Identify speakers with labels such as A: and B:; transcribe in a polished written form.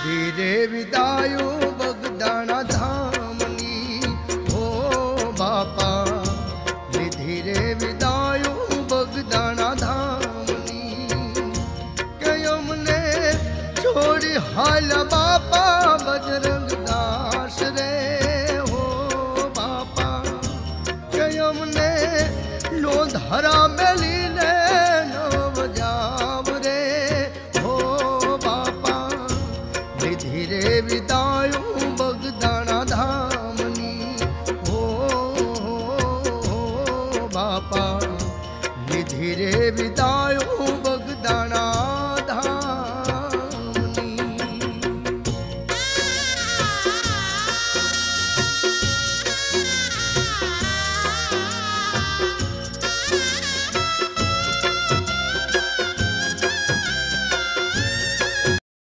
A: ધીરે વિદાયો બગદાણા ધામની હો બાપા, ધીરે વિદાયો બગદાણા ધામની, કે અમને છોડી હાલ બાપા બજરંગદાસ રે હો બાપા, કે અમને લોંધારા